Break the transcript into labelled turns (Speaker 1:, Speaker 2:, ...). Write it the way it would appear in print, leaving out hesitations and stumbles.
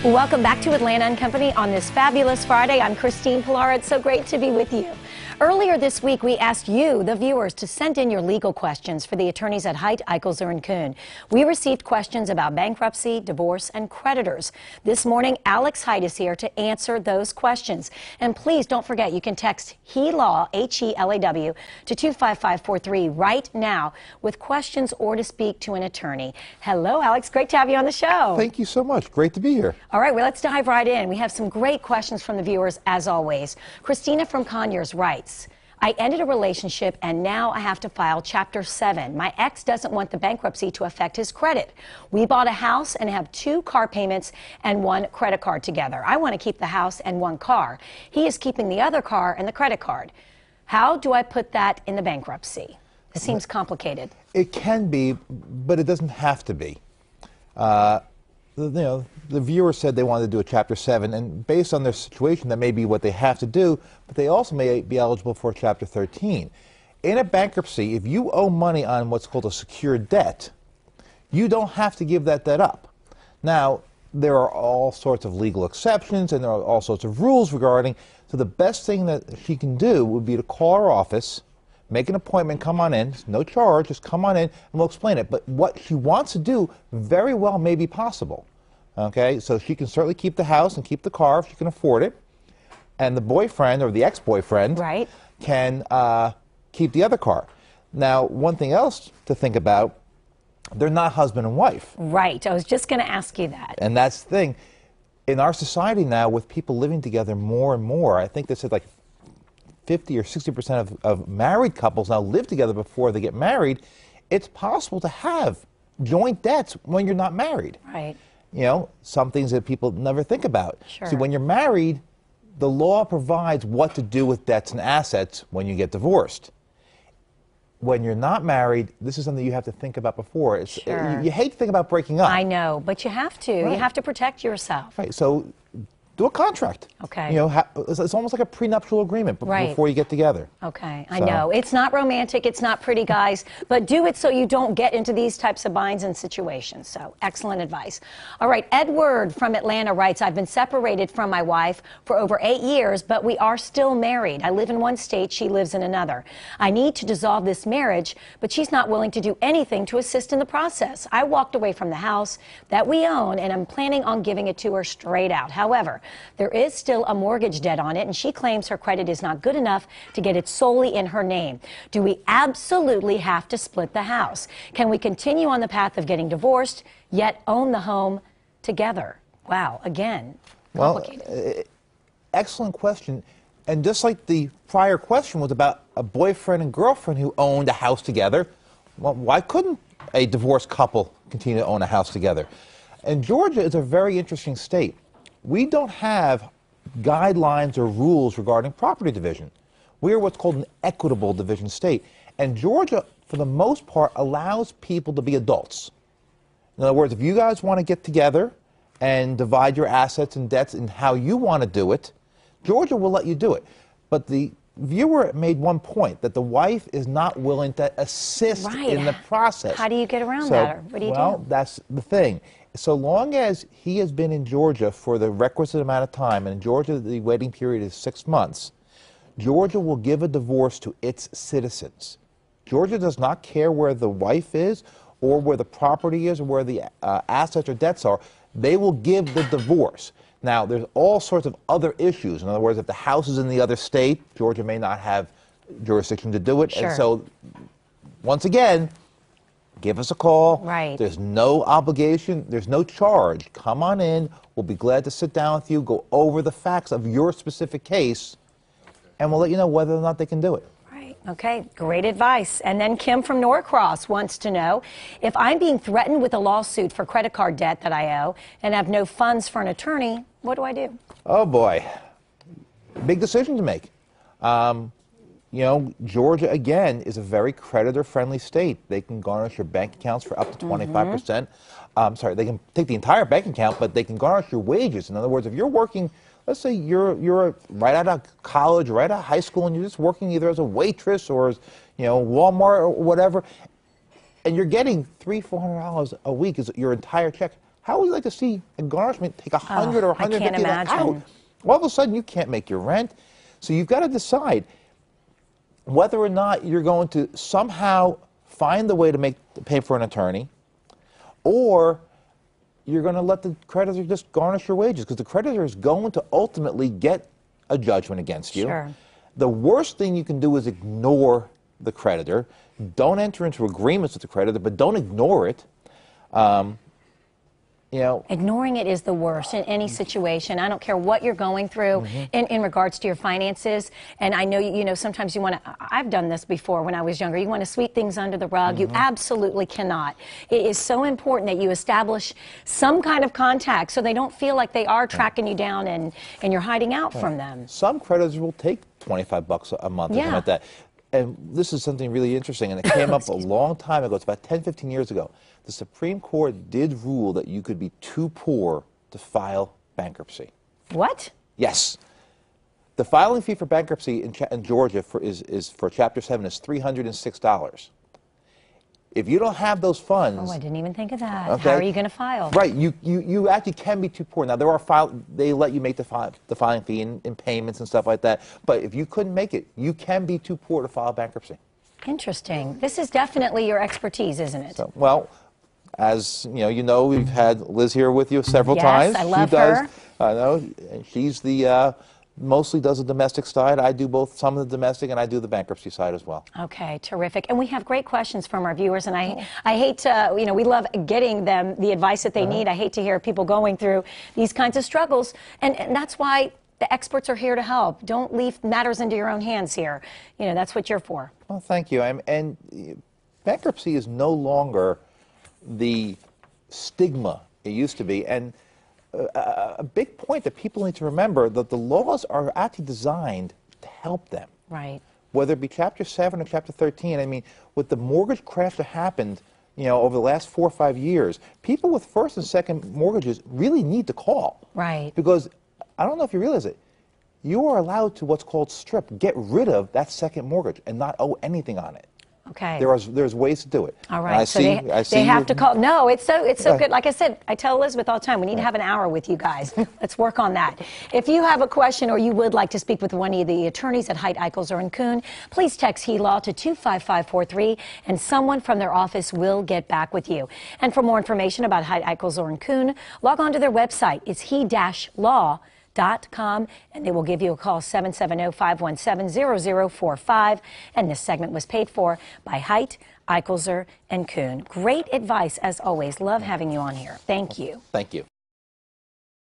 Speaker 1: Welcome back to Atlanta and Company on this fabulous Friday. I'm Christine Pilar. It's so great to be with you. Earlier this week, we asked you, the viewers, to send in your legal questions for the attorneys at Hait, Eichelzer, and Kuhn. We received questions about bankruptcy, divorce, and creditors. This morning, Alex Hait is here to answer those questions. And please don't forget, you can text HELAW, H-E-L-A-W, to 25543 right now with questions or to speak to an attorney. Hello, Alex. Great to have you on the show.
Speaker 2: Thank you so much. Great to be here.
Speaker 1: All right, well, let's dive right in. We have some great questions from the viewers, as always. Christina from Conyers writes, I ended a relationship and now I have to file Chapter 7. My ex doesn't want the bankruptcy to affect his credit. We bought a house and have 2 car payments and 1 credit card together. I want to keep the house and 1 car. He is keeping the other car and the credit card. How do I put that in the bankruptcy? It seems complicated.
Speaker 2: It can be, but it doesn't have to be. The viewer said they wanted to do a Chapter 7, and based on their situation, that may be what they have to do, but they also may be eligible for a Chapter 13. In a bankruptcy, if you owe money on what's called a secured debt, you don't have to give that debt up. Now, there are all sorts of legal exceptions, and there are all sorts of rules regarding, so the best thing that she can do would be to call our office, make an appointment, come on in, no charge, just come on in, and we'll explain it. But what she wants to do very well may be possible. Okay, so she can certainly keep the house and keep the car if she can afford it. And the boyfriend or the ex-boyfriend can keep the other car. Now, one thing else to think about, they're not husband and wife.
Speaker 1: Right, I was just going to ask you that.
Speaker 2: And that's the thing. In our society now, with people living together more and more, I think they said like 50 or 60% of married couples now live together before they get married. It's possible to have joint debts when you're not married.
Speaker 1: Right.
Speaker 2: You know, some things that people never think about.
Speaker 1: Sure.
Speaker 2: See, when you're married, the law provides what to do with debts and assets when you get divorced. When you're not married, this is something you have to think about before.
Speaker 1: Sure.
Speaker 2: You hate to think about breaking up.
Speaker 1: I know, but you have to.
Speaker 2: Right.
Speaker 1: You have to protect yourself.
Speaker 2: Right, so do a contract.
Speaker 1: Okay.
Speaker 2: You know, it's almost like a prenuptial agreement before you get together.
Speaker 1: Okay, I know. It's not romantic, it's not pretty, guys, but do it so you don't get into these types of binds and situations. So, excellent advice. All right, Edward from Atlanta writes, I've been separated from my wife for over 8 years, but we are still married. I live in one state, she lives in another. I need to dissolve this marriage, but she's not willing to do anything to assist in the process. I walked away from the house that we own, and I'm planning on giving it to her straight out. However, there is still a mortgage debt on it, and she claims her credit is not good enough to get it solely in her name. Do we absolutely have to split the house? Can we continue on the path of getting divorced, yet own the home together? Wow, again, complicated.
Speaker 2: Well, excellent question. And just like the prior question was about a boyfriend and girlfriend who owned a house together, well, why couldn't a divorced couple continue to own a house together? And Georgia is a very interesting state. We don't have guidelines or rules regarding property division. We are what's called an equitable division state. And Georgia, for the most part, allows people to be adults. In other words, if you guys want to get together and divide your assets and debts in how you want to do it, Georgia will let you do it. But the viewer made one point, that the wife is not willing to assist in the process.
Speaker 1: How do you get around that? Or what do you do?
Speaker 2: Well, that's the thing. So long as he has been in Georgia for the requisite amount of time, and in Georgia the waiting period is 6 months, Georgia will give a divorce to its citizens. Georgia does not care where the wife is, or where the property is, or where the assets or debts are. They will give the divorce. Now, there's all sorts of other issues. In other words, if the house is in the other state, Georgia may not have jurisdiction to do it.
Speaker 1: Sure.
Speaker 2: And so, once again, give us a call.
Speaker 1: Right.
Speaker 2: There's no obligation. There's no charge. Come on in. We'll be glad to sit down with you, go over the facts of your specific case, and we'll let you know whether or not they can do it.
Speaker 1: Right. Okay. Great advice. And then Kim from Norcross wants to know, if I'm being threatened with a lawsuit for credit card debt that I owe and have no funds for an attorney, what do I do?
Speaker 2: Oh, boy. Big decision to make. You know, Georgia, again, is a very creditor-friendly state. They can garnish your bank accounts for up to 25%. Sorry, they can take the entire bank account, but they can garnish your wages. In other words, if you're working, let's say you're right out of college, right out of high school, and you're just working either as a waitress or as, you know, Walmart or whatever, and you're getting $300-400 a week as your entire check, How would you like to see a garnishment take 100 or 150
Speaker 1: I can't imagine.
Speaker 2: out? All of a sudden, you can't make your rent. So you've got to decide whether or not you're going to somehow find the way to pay for an attorney, or you're going to let the creditor just garnish your wages, because the creditor is going to ultimately get a judgment against you.
Speaker 1: Sure.
Speaker 2: The worst thing you can do is ignore the creditor. Don't enter into agreements with the creditor, but don't ignore it. You know,
Speaker 1: ignoring it is the worst in any situation. I don't care what you're going through in regards to your finances. And I know, you know, sometimes you want to, I've done this before when I was younger, you want to sweep things under the rug. You absolutely cannot. It is so important that you establish some kind of contact so they don't feel like they are tracking you down and you're hiding out from them.
Speaker 2: Some creditors will take $25 a month or something like that. And this is something really interesting, and it came up a long time ago. It's about 10, 15 years ago. The Supreme Court did rule that you could be too poor to file bankruptcy.
Speaker 1: What?
Speaker 2: Yes. The filing fee for bankruptcy in Georgia is for Chapter 7 is $306. If you don't have those funds...
Speaker 1: Oh, I didn't even think of that.
Speaker 2: Okay,
Speaker 1: how are you going to file?
Speaker 2: Right. You actually can be too poor. Now, there are they let you make the filing fee in payments and stuff like that. But if you couldn't make it, you can be too poor to file bankruptcy. Interesting.
Speaker 1: This is definitely your expertise, isn't it?
Speaker 2: So, well, as you know, we've had Liz here with you several times.
Speaker 1: Yes, I love her.
Speaker 2: I know. She's the... mostly does the domestic side. I do both, some of the domestic, and I do the bankruptcy side as well.
Speaker 1: Okay, terrific. And we have great questions from our viewers, and I hate to, you know, we love getting them the advice that they need. I hate to hear people going through these kinds of struggles, and that's why the experts are here to help. Don't leave matters into your own hands here. You know, that's what you're for.
Speaker 2: Well, thank you. And bankruptcy is no longer the stigma it used to be, and a big point that people need to remember that the laws are actually designed to help them.
Speaker 1: Right.
Speaker 2: Whether it be Chapter 7 or Chapter 13, I mean, with the mortgage crash that happened, you know, over the last 4 or 5 years, people with first and second mortgages really need to call.
Speaker 1: Right.
Speaker 2: Because, I don't know if you realize it, you are allowed to what's called strip, get rid of that second mortgage and not owe anything on it.
Speaker 1: Okay.
Speaker 2: There's ways to do it.
Speaker 1: All right. So they have to call. No, it's so good. Like I said, I tell Elizabeth all the time, we need to have an hour with you guys. Let's work on that. If you have a question or you would like to speak with one of the attorneys at Hait, Eichelzer and Kuhn, please text HE-LAW to 25543, and someone from their office will get back with you. And for more information about Hait, Eichelzer and Kuhn, log on to their website. It's he-law.com, and they will give you a call, 770-517-0045. And this segment was paid for by Hait, Eichelzer and Kuhn. Great advice, as always. Love having you on here. Thank you.
Speaker 2: Thank you.